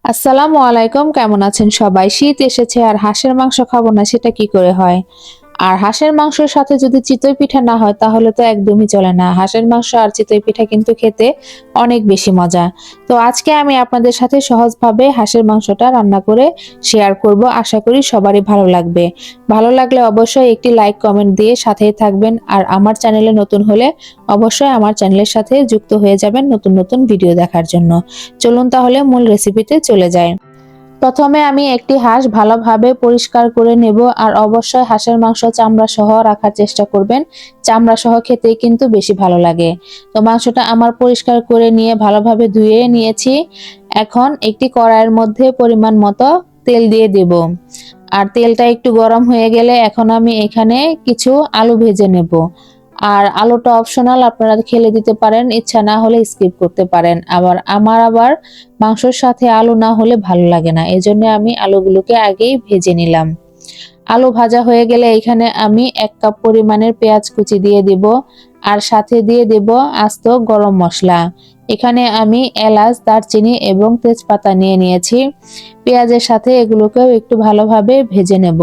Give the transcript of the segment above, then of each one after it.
আসসালামু আলাইকুম, কেমন আছেন সবাই? শীত এসেছে আর হাঁসের মাংস খাবো না সেটা কি করে হয়? আর হাঁসের মাংসের সাথে যদি চিতই পিঠা না হয় তাহলে তো একদমই চলে না। হাঁসের মাংস আর চিতই পিঠা কিন্তু খেতে অনেক বেশি মজা। তো আজকে আমি আপনাদের সাথে সহজভাবে হাঁসের মাংসটা রান্না করে শেয়ার করব। আশা করি সবারই ভালো লাগবে। ভালো লাগলে অবশ্যই একটি লাইক কমেন্ট দিয়ে সাথেই থাকবেন। আর আমার চ্যানেলে নতুন হলে অবশ্যই আমার চ্যানেলের সাথে যুক্ত হয়ে যাবেন নতুন নতুন ভিডিও দেখার জন্য। চলুন তাহলে মূল রেসিপিতে চলে যাই। প্রথমে আমি একটি হাঁস ভালোভাবে পরিষ্কার করে নেব আর অবশ্যই হাঁসের মাংস চামড়া সহ রাখার চেষ্টা করবেন। চামড়া সহ খেতেই কিন্তু বেশি ভালো লাগে। তো মাংসটা আমার পরিষ্কার করে নিয়ে ভালোভাবে ধুয়ে নিয়েছি। এখন একটি কড়াইয়ের মধ্যে পরিমাণ মতো তেল দিয়ে দেব। আর তেলটা একটু গরম হয়ে গেলে এখন আমি এখানে কিছু আলু ভেজে নেব। আর আলুটা অপশনাল, আপনারা খেলে দিতে পারেন, ইচ্ছা না হলে স্কিপ করতে পারেন। আমার মাংসের সাথে আলু না হলে ভালো লাগে না, এজন্য আমি আলুগুলোকে আগেই ভেজে নিলাম। আলু ভাজা হয়ে গেলে এখানে আমি 1 কাপ পরিমাণের পেঁয়াজ কুচি দিয়ে দিব আর সাথে দিয়ে দেব আস্ত গরম মশলা। এখানে আমি এলাচ, দারচিনি এবং তেজপাতা নিয়ে নিয়েছি। পেঁয়াজের সাথে এগুলোকেও একটু ভালোভাবে ভেজে নেব।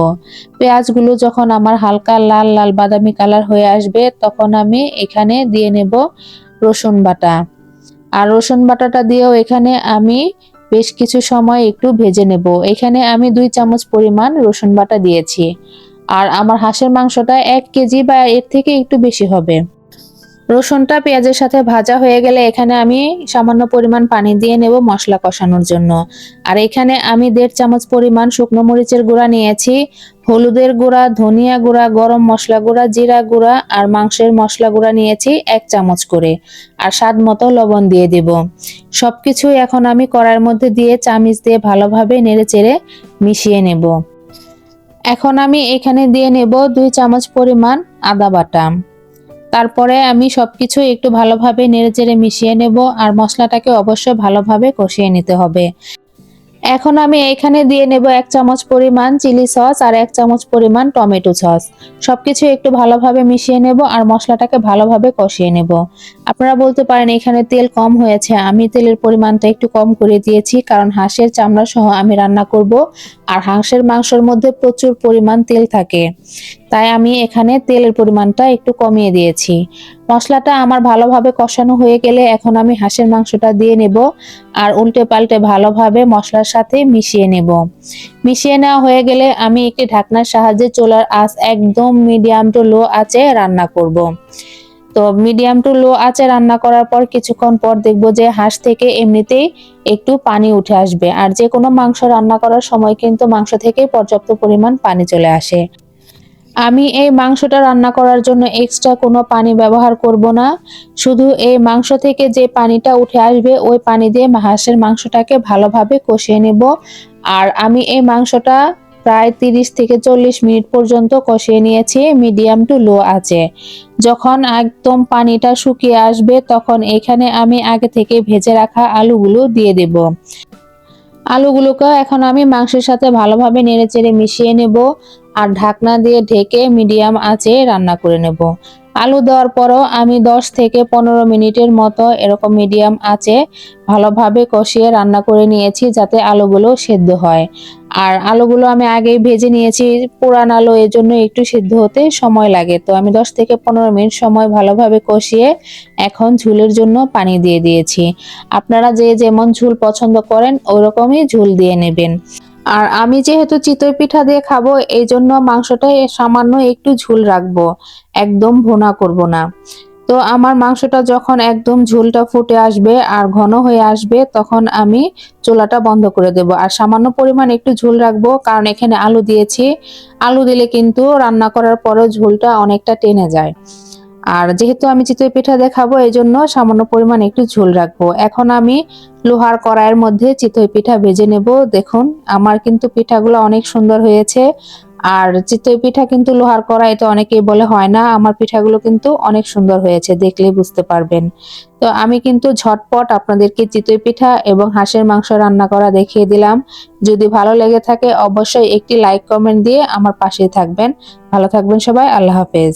পেঁয়াজগুলো যখন আমার হালকা লাল লাল বাদামি কালার হয়ে আসবে তখন আমি এখানে দিয়ে নেব রসুন বাটা। আর রসুন বাটাটা দিয়েও এখানে আমি বেশ কিছু সময় একটু ভেজে নেব। এখানে আমি 2 চামচ পরিমাণ রসুন বাটা দিয়েছি। আর আমার হাঁসের মাংসটা 1 কেজি বা এর থেকে একটু বেশি হবে। রসুনটা পেঁয়াজের সাথে ভাজা হয়ে গেলে এখানে আমি সামান্য পরিমাণ পানি দিয়ে নেব মশলা কষানোর জন্য। আর এখানে আমি 1.5 চামচ পরিমাণ শুকনো মরিচের গুঁড়া নিয়েছি, হলুদের গুঁড়া, ধনিয়া গুঁড়া, গরম মশলা গুঁড়া, জিরা গুঁড়া আর মাংসের মশলা গুঁড়া নিয়েছি 1 চামচ করে। আর স্বাদ মতো লবণ দিয়ে দেব। সবকিছু এখন আমি কড়াইয়ের মধ্যে দিয়ে চামিচ দিয়ে ভালোভাবে নেড়েচেড়ে মিশিয়ে নেব। এখন আমি এখানে দিয়ে নেব 2 চামচ পরিমাণ আদা বাটা। তারপরে আমি সবকিছু একটু ভালোভাবে নেড়েচেড়ে মিশিয়ে নেব আর মশলাটাকে অবশ্যই ভালোভাবে কষিয়ে নিতে হবে। এখন আমি এখানে দিয়ে নেব 1 চামচ পরিমাণ চিলি সস আর 1 চামচ পরিমাণ টমেটো সস। সবকিছু একটু ভালোভাবে মিশিয়ে নেব আর মশলাটাকে ভালোভাবে কষিয়ে নেব। আপনারা বলতে পারেন এখানে তেল কম হয়েছে, আমি তেলের পরিমাণটা একটু কম করে দিয়েছি কারণ হাঁসের চামড়া সহ আমি রান্না করব আর হাঁসের মাংসের মধ্যে প্রচুর পরিমাণ তেল থাকে। তাই আমি এখানে তেলের পরিমাণটা একটু কমিয়ে দিয়েছি। মশলাটা আমার ভালোভাবে কষানো হয়ে গেলে এখন আমি হাঁসের মাংসটা দিয়ে নেব আর উল্টে পাল্টে ভালোভাবে মশলার সাথে মিশিয়ে নেব। মিশিয়ে নেওয়া হয়ে গেলে আমি একটি ঢাকনার সাহায্যে চুলার আঁচ একদম মিডিয়াম টু লো আঁচে রান্না করব। তো মিডিয়াম টু লো আঁচে রান্না করার পর কিছুক্ষণ পর দেখব যে হাঁস থেকে এমনিতেই একটু পানি উঠে আসবে। আর যে কোনো মাংস রান্না করার সময় কিন্তু মাংস থেকে পর্যাপ্ত পরিমাণ পানি চলে আসে। আমি এই মাংসটা রান্না করার জন্য এক্সট্রা কোনো পানি ব্যবহার করব না। শুধু এই মাংস থেকে যে পানিটা উঠে আসবে ওই পানি দিয়ে হাঁসের মাংসটাকে ভালোভাবে কষিয়ে নেব। আর আমি এই মাংসটা প্রায় 30 থেকে 40 মিনিট পর্যন্ত কষিয়ে নিয়েছি মিডিয়াম টু লো আঁচে। যখন একদম পানিটা শুকিয়ে আসবে তখন এখানে আমি আগে থেকে ভেজে রাখা আলুগুলো দিয়ে দেব। আলুগুলোকে এখন আমি মাংসের সাথে ভালোভাবে নেড়েচেড়ে মিশিয়ে নেব আর ঢাকনা দিয়ে ঢেকে মিডিয়াম আঁচে রান্না করে নেব। আলু দেওয়ার পরও আমি 10 থেকে 15 মিনিটের মতো এরকম মিডিয়াম আঁচে ভালোভাবে কষিয়ে রান্না করে নিয়েছি যাতে আলুগুলো সেদ্ধ হয়। আর আলুগুলো আমি আগেই ভেজে নিয়েছি, পুরান আলু, এজন্য একটু সেদ্ধ হতে সময় লাগে। তো আমি 10 থেকে 15 মিনিট সময় ভালোভাবে কষিয়ে এখন ঝোলের জন্য পানি দিয়ে দিয়েছি। আপনারা যে যেমন ঝোল পছন্দ করেন ওইরকমই ঝোল দিয়ে নেবেন। আর আমি যেহেতু চিতই পিঠা দিয়ে খাবো এই জন্য মাংসটা সামান্য একটু ঝোল রাখবো, একদম ভুনা করব না। তো আমার মাংসটা যখন একদম ঝোলটা ফুটে আসবে আর ঘন হয়ে আসবে তখন আমি চুলাটা বন্ধ করে দেব আর সামান্য পরিমাণ একটু ঝোল রাখবো কারণ এখানে আলু দিয়েছি। আলু দিলে কিন্তু রান্না করার পরেও ঝোলটা অনেকটা টেনে যায়। আর যেহেতু আমি চিতই পিঠা দিয়ে খাবো এই জন্য সামান্য পরিমাণ একটু ঝোল রাখবো। এখন আমি লোহার কড়াইয়ের মধ্যে চিতই পিঠা ভেজে নেব। দেখুন আমার কিন্তু পিঠাগুলো অনেক সুন্দর হয়েছে। আর চিতই পিঠা কিন্তু লোহার কড়াইতে অনেকেই বলে হয় না, আমার পিঠাগুলো কিন্তু অনেক সুন্দর হয়েছে, দেখলেই বুঝতে পারবেন। তো আমি কিন্তু ঝটপট আপনাদেরকে চিতই পিঠা এবং হাঁসের মাংস রান্না করা দেখিয়ে দিলাম। যদি ভালো লেগে থাকে অবশ্যই একটি লাইক কমেন্ট দিয়ে আমার পাশেই থাকবেন। ভালো থাকবেন সবাই, আল্লাহ হাফেজ।